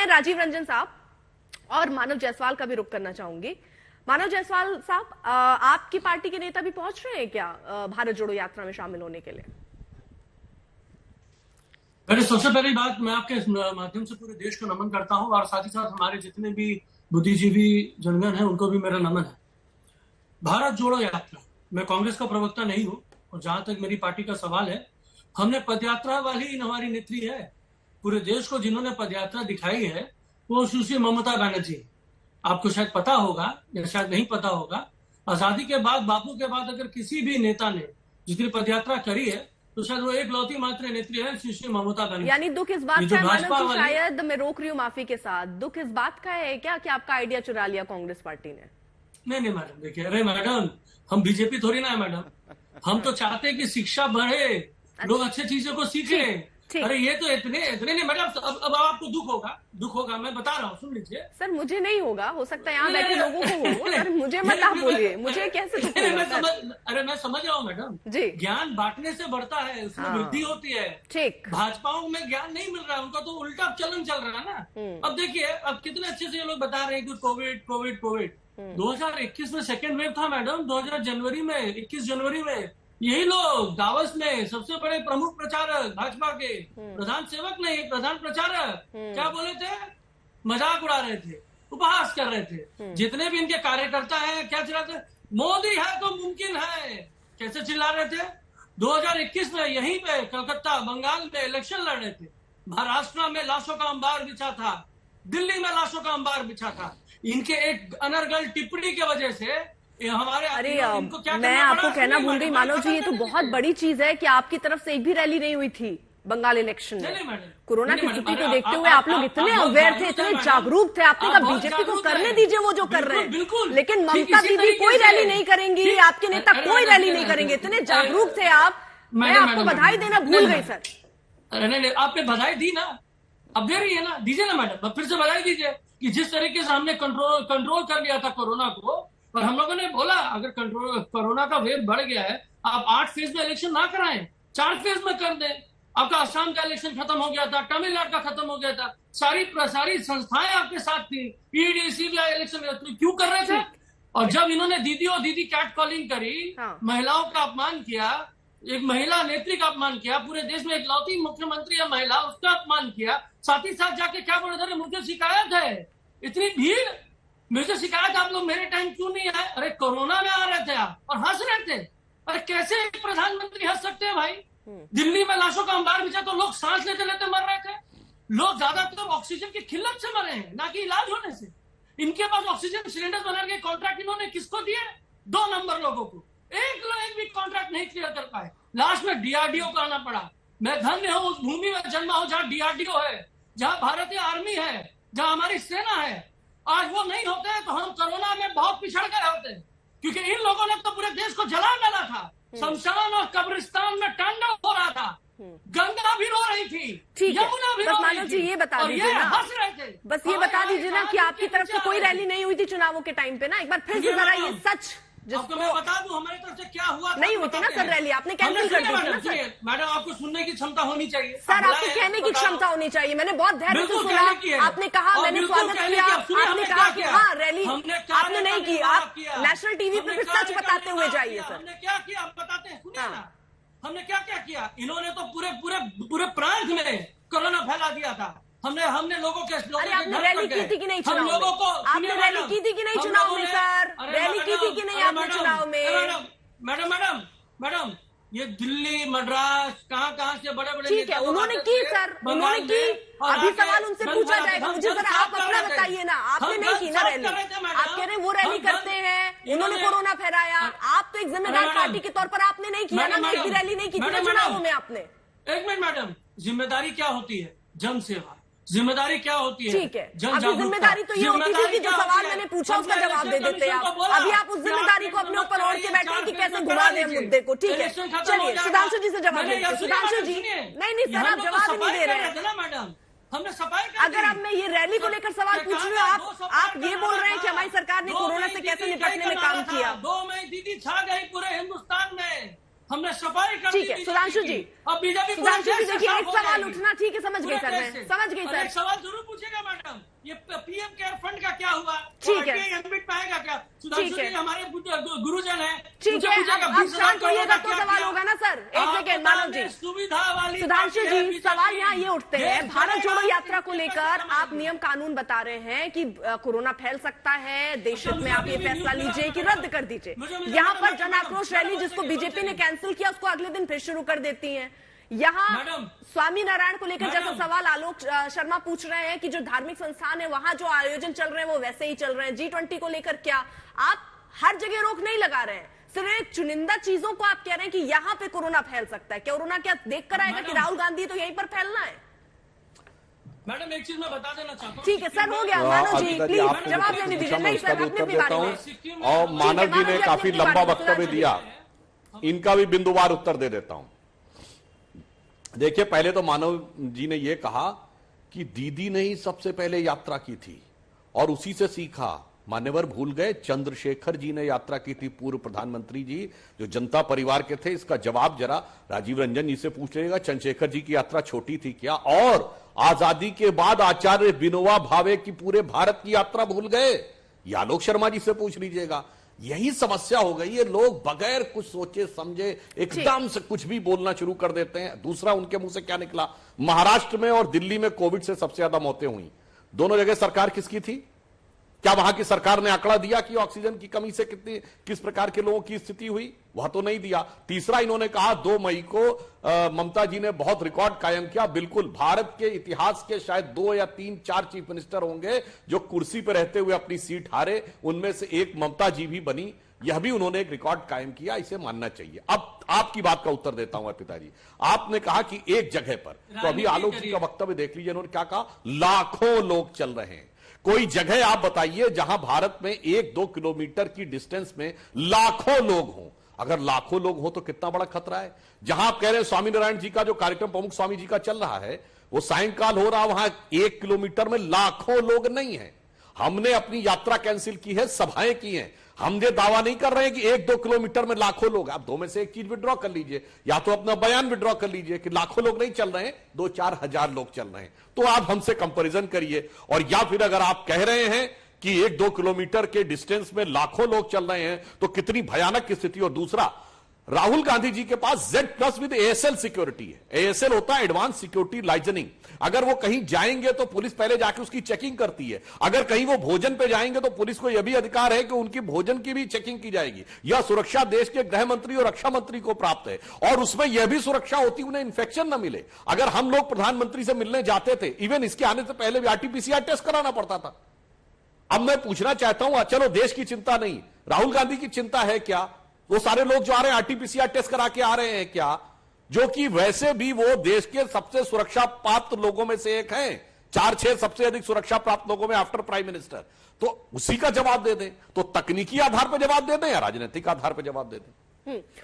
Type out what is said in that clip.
मैं राजीव रंजन साहब और मानव जायसवाल का भी रुख करना चाहूंगी। मानव जायसवाल साहब, आपकी पार्टी के नेता भी पहुंच रहे हैं क्या भारत जोड़ो यात्रा में शामिल होने के लिए? पहले सबसे पहली बात, मैं आपके माध्यम से पूरे देश को नमन करता हूं और साथ ही साथ हमारे जितने भी बुद्धिजीवी जनगण हैं उनको भी मेरा नमन है। भारत जोड़ो यात्रा, मैं कांग्रेस का प्रवक्ता नहीं हूं और जहां तक मेरी पार्टी का सवाल है, हमने पदयात्रा वाली हमारी नेत्री है। पूरे देश को जिन्होंने पदयात्रा दिखाई है वो सुश्री ममता बनर्जी। आपको शायद पता होगा या शायद नहीं पता होगा, आजादी के बाद, बापू के बाद अगर किसी भी नेता ने जितनी पदयात्रा करी है तो शायद वो एक लौती मात्र नेत्री है सुश्री ममता बनर्जी। यानी दुख इस बात का है मानव जी, शायद मैं रोक रही हूँ माफी के साथ, दुख इस बात का है क्या कि आपका आइडिया चुरा लिया कांग्रेस पार्टी ने? नहीं मैडम, देखिए, अरे मैडम, हम बीजेपी थोड़ी ना है मैडम। हम तो चाहते हैं कि शिक्षा बढ़े, लोग अच्छी चीजों को सीखे। अरे ये तो इतने नहीं मैडम। अब आपको दुख होगा, मैं बता रहा हूँ, सुन लीजिए। सर मुझे नहीं होगा, हो सकता है यहाँ बैठे लोगों को हो। सर मुझे मत आप बोलिए, मुझे कैसे दुख होगा? अरे मैं समझ रहा हूँ मैडम जी, ज्ञान बांटने से बढ़ता है, उसमें वृद्धि होती है। ठीक, भाजपाओं में ज्ञान नहीं मिल रहा है, उनका तो उल्टा चलन चल रहा है ना। अब देखिए, अब कितने अच्छे से ये लोग बता रहे हैं कि कोविड 2021 में सेकेंड वेव था मैडम। 21 जनवरी में यही लोग दावस में सबसे बड़े प्रमुख प्रचारक भाजपा के, प्रधान सेवक नहीं, प्रधान प्रचारक, क्या बोले थे? मजाक उड़ा रहे थे, उपहास कर रहे थे। जितने भी इनके कार्यकर्ता हैं, क्या चिल्लाते थे? मोदी है तो मुमकिन है, कैसे चिल्ला रहे थे? 2021 में यहीं पे कलकत्ता, बंगाल में इलेक्शन लड़ रहे थे। महाराष्ट्र में लाशों का अंबार बिछा था, दिल्ली में लाशों का अंबार बिछा था। इनके एक अनर्गल टिप्पणी की वजह से हमारे, अरे मैं आपको कहना भूल गई मानव जी, ये तो बहुत बड़ी चीज है कि आपकी तरफ से एक भी रैली नहीं हुई थी बंगाल इलेक्शन में। कोरोना की स्थिति को देखते हुए आप लोग इतने अवेयर थे, इतने जागरूक थे, आपने कहा बीजेपी को करने दीजिए वो जो कर रहे हैं, लेकिन ममता दीदी कोई रैली नहीं करेंगी, आपके नेता कोई रैली नहीं करेंगे, इतने जागरूक थे आप। मैं आपको बधाई देना भूल गई सर। अरे नहीं, आपने बधाई दी ना, अब दे रही है ना, दीजिए ना मैडम, फिर से बधाई दीजिए कि जिस तरीके से हमने कंट्रोल कर लिया था कोरोना को। और हम लोगों ने बोला अगर कोरोना का वेव बढ़ गया है, आप 8 फेज में इलेक्शन ना कराएं, 4 फेज में कर दें। आपका असम का इलेक्शन खत्म हो गया था, तमिलनाडु का खत्म हो गया था, सारी संस्थाएं आपके साथ थी, ईडी सीबीआई इलेक्शन क्यों कर रहे थे? और जब इन्होंने दीदी कैट कॉलिंग करी, महिलाओं का अपमान किया, एक महिला नेत्री का अपमान किया, पूरे देश में एक लौती मुख्यमंत्री है महिला, उसका अपमान किया, साथ ही साथ जाके क्या बोले थे? मुझे शिकायत है, इतनी भीड़, मुझे शिकायत, आप लोग मेरे टाइम क्यों नहीं आए? अरे कोरोना में आ रहे थे आप और हंस रहे थे। अरे कैसे प्रधानमंत्री हंस सकते हैं भाई? दिल्ली में लाशों का अंबार बिछा तो लोग सांस लेते लेते मर रहे थे। लोग ज्यादातर ऑक्सीजन की किल्लत से मरे हैं, ना कि इलाज होने से। इनके पास ऑक्सीजन सिलेंडर बनाने के कॉन्ट्रैक्ट इन्होंने किसको दिए? 2 नंबर लोगों को। एक भी कॉन्ट्रैक्ट नहीं क्लियर कर पाए, लास्ट में डीआरडीओ को आना पड़ा। मैं धन्य हूं उस भूमि में जन्मा हूं जहां डीआरडीओ है, जहां भारतीय आर्मी है, जहां हमारी सेना है। आज वो नहीं होते हैं तो हम कोरोना में बहुत पिछड़ गए होते, क्योंकि इन लोगों ने तो पूरे देश को जला डाला था। शमशान और कब्रिस्तान में तांडव हो रहा था, गंगा भी रो रही थी, यमुना भी रो रही थी। मानव जी ये बता दीजिए ना, हंस रहे थे। बस ये बता दीजिए ना कि आपकी तरफ से कोई रैली नहीं हुई थी चुनावों के टाइम पे ना, एक बार फिर से जरा ये सच जिसको मैं बता दूं हमारी तरफ से क्या हुआ था। नहीं हुई थी ना सर रैली, आपने कैंसिल कर दी थी ना सर। मैडम आपको सुनने की क्षमता होनी चाहिए सर, आपको कहने की क्षमता होनी चाहिए। मैंने बहुत धैर्य से सुना, आपने कहा, मैंने स्वागत किया, आपने कहा कि हाँ रैली आपने नहीं की, आप नेशनल टीवी पर फिर सच बताते हुए जाइए सर। हमने क्या किया आप बताते हैं, सुनिए ना, हमने क्या किया। इन्होंने तो पूरे प्रांत में कोरोना फैला दिया था। हमने लोगों के आपने रैली की थी कि नहीं चुनाव में? आपने रैली की थी कि नहीं चुनाव में सर? रैली की थी कि नहीं आपने चुनाव में? मैडम ये दिल्ली, मद्रास, कहाँ से बड़े ठीक है, उन्होंने की सर, उन्होंने की। अभी सवाल उनसे पूछा जाएगा, मुझे सर आप अपना बताइए ना, आपने नहीं की ना रैली? आप कह रहे हैं वो रैली करते हैं, उन्होंने कोरोना फैलाया, आप तो एक जिम्मेदार पार्टी के तौर पर आपने नहीं किया ना, एक भी रैली नहीं की थी चुनावों में आपने। एक मिनट मैडम, जिम्मेदारी क्या होती है? जन सेवा। जिम्मेदारी क्या होती है? ठीक है, अभी जिम्मेदारी तो ये होती थी कि जो सवाल मैंने पूछा उसका जवाब दे देते आप। अभी आप उस जिम्मेदारी को अपने ऊपर ओढ़ के बैठे हैं कि कैसे घुमा दें मुद्दे को। ठीक है, चलिए सुधांशु जी से जवाब देते। सुधांशु जी नहीं सर, आप जवाब ही नहीं दे रहे हैं मैडम। हमने सफाई अगर अब मैं ये रैली को लेकर सवाल पूछ रही हूँ, आप ये बोल रहे हैं कि हमारी सरकार ने कोरोना से कैसे निपटने में काम किया। 2 मई दीदी छा गई पूरे हिंदुस्तान में, हमने सफाई कर दी। ठीक है सुधांशु जी, अब बीजेपी सुधांशु जी देखिए एक सवाल उठना, ठीक है समझ गई सर, मैं समझ गई सर। सवाल जरूर पूछेगा मैडम। ठीक है, एमपी पाएगा क्या? सुधांशु ठीक है, जी हमारे गुरुजन है, ठीक है, अब शांत होइएगा तो सवाल होगा ना सर। एक सेकेंड मानव जी, सुविधा वाली सुधांशु जी, सवाल यहाँ ये उठते हैं, भारत जोड़ो यात्रा को लेकर आप नियम कानून बता रहे हैं कि कोरोना फैल सकता है, देश हित में आप ये फैसला लीजिए कि रद्द कर दीजिए। यहाँ पर जन आक्रोश रैली जिसको बीजेपी ने कैंसिल किया उसको अगले दिन फिर शुरू कर देती है। यहाँ स्वामी नारायण को लेकर जैसा सवाल आलोक शर्मा पूछ रहे हैं कि जो धार्मिक संस्थान है वहां जो आयोजन चल रहे हैं वो वैसे ही चल रहे हैं। G20 को लेकर क्या आप हर जगह रोक नहीं लगा रहे हैं, सिर्फ एक चुनिंदा चीजों को आप कह रहे हैं कि यहाँ पे कोरोना फैल सकता है। कोरोना क्या देख कर आएगा कि राहुल गांधी तो यहीं पर फैलना है? मैडम एक चीज मैं बता देना चाहता हूँ, ठीक है सर, हो गया। मानव जी प्लीज जवाब देने दीजिए। नहीं सर, अपनी अपनी बारी में। और मानव जी ने काफी लंबा वक्तव्य दिया, इनका भी बिंदुवार उत्तर दे देता हूं। देखिए, पहले तो मानव जी ने यह कहा कि दीदी ने ही सबसे पहले यात्रा की थी और उसी से सीखा। मान्यवर भूल गए, चंद्रशेखर जी ने यात्रा की थी, पूर्व प्रधानमंत्री जी जो जनता परिवार के थे। इसका जवाब जरा राजीव रंजन जी से पूछ लीजिएगा, चंद्रशेखर जी की यात्रा छोटी थी क्या? और आजादी के बाद आचार्य विनोबा भावे की पूरे भारत की यात्रा भूल गए? या आलोक शर्मा जी से पूछ लीजिएगा। यही समस्या हो गई है, लोग बगैर कुछ सोचे समझे एकदम से कुछ भी बोलना शुरू कर देते हैं। दूसरा, उनके मुंह से क्या निकला? महाराष्ट्र में और दिल्ली में कोविड से सबसे ज्यादा मौतें हुई। दोनों जगह सरकार किसकी थी? क्या वहां की सरकार ने आंकड़ा दिया कि ऑक्सीजन की कमी से किस प्रकार के लोगों की स्थिति हुई? वह तो नहीं दिया। तीसरा, इन्होंने कहा 2 मई को ममता जी ने बहुत रिकॉर्ड कायम किया। बिल्कुल, भारत के इतिहास के शायद 2 या 3 4 चीफ मिनिस्टर होंगे जो कुर्सी पर रहते हुए अपनी सीट हारे, उनमें से एक ममता जी भी बनी। यह भी उन्होंने एक रिकॉर्ड कायम किया, इसे मानना चाहिए। अब आपकी बात का उत्तर देता हूं पिताजी। आपने कहा कि एक जगह पर, तो अभी आलोक जी का वक्तव्य देख लीजिए, उन्होंने क्या कहा? लाखों लोग चल रहे हैं। कोई जगह आप बताइए जहां भारत में 1-2 किलोमीटर की डिस्टेंस में लाखों लोग हों। अगर लाखों लोग हो तो कितना बड़ा खतरा है। जहां आप कह रहे हैं स्वामीनारायण जी का जो कार्यक्रम प्रमुख स्वामी जी का चल रहा है वो सायंकाल हो रहा, वहां 1 किलोमीटर में लाखों लोग नहीं है। हमने अपनी यात्रा कैंसिल की है, सभाएं की हैं। हम ये दावा नहीं कर रहे हैं कि 1-2 किलोमीटर में लाखों लोग। आप दो में से एक चीज विड्रॉ कर लीजिए, या तो अपना बयान विड्रॉ कर लीजिए कि लाखों लोग नहीं चल रहे हैं, 2-4 हजार लोग चल रहे हैं, तो आप हमसे कंपैरिजन करिए। और या फिर अगर आप कह रहे हैं कि 1-2 किलोमीटर के डिस्टेंस में लाखों लोग चल रहे हैं तो कितनी भयानक स्थिति। और दूसरा, राहुल गांधी जी के पास Z+ विद ASL सिक्योरिटी है। ASL होता है एडवांस सिक्योरिटी लाइजनिंग। अगर वो कहीं जाएंगे तो पुलिस पहले जाके उसकी चेकिंग करती है। अगर कहीं वो भोजन पे जाएंगे तो पुलिस को यह भी अधिकार है कि उनकी भोजन की भी चेकिंग की जाएगी। यह सुरक्षा देश के गृह मंत्री और रक्षा मंत्री को प्राप्त है, और उसमें यह भी सुरक्षा होती उन्हें इंफेक्शन न मिले। अगर हम लोग प्रधानमंत्री से मिलने जाते थे, इवन इसके आने से पहले भी RT-PCR टेस्ट कराना पड़ता था। अब मैं पूछना चाहता हूं, चलो देश की चिंता नहीं, राहुल गांधी की चिंता है क्या? वो सारे लोग जो आ रहे हैं RT-PCR टेस्ट करा के आ रहे हैं क्या? जो कि वैसे भी वो देश के सबसे सुरक्षा प्राप्त लोगों में से एक हैं, 4-6 सबसे अधिक सुरक्षा प्राप्त लोगों में आफ्टर प्राइम मिनिस्टर। तो उसी का जवाब दे दें, तो तकनीकी आधार पर जवाब दे दें या राजनीतिक आधार पर जवाब दे दें?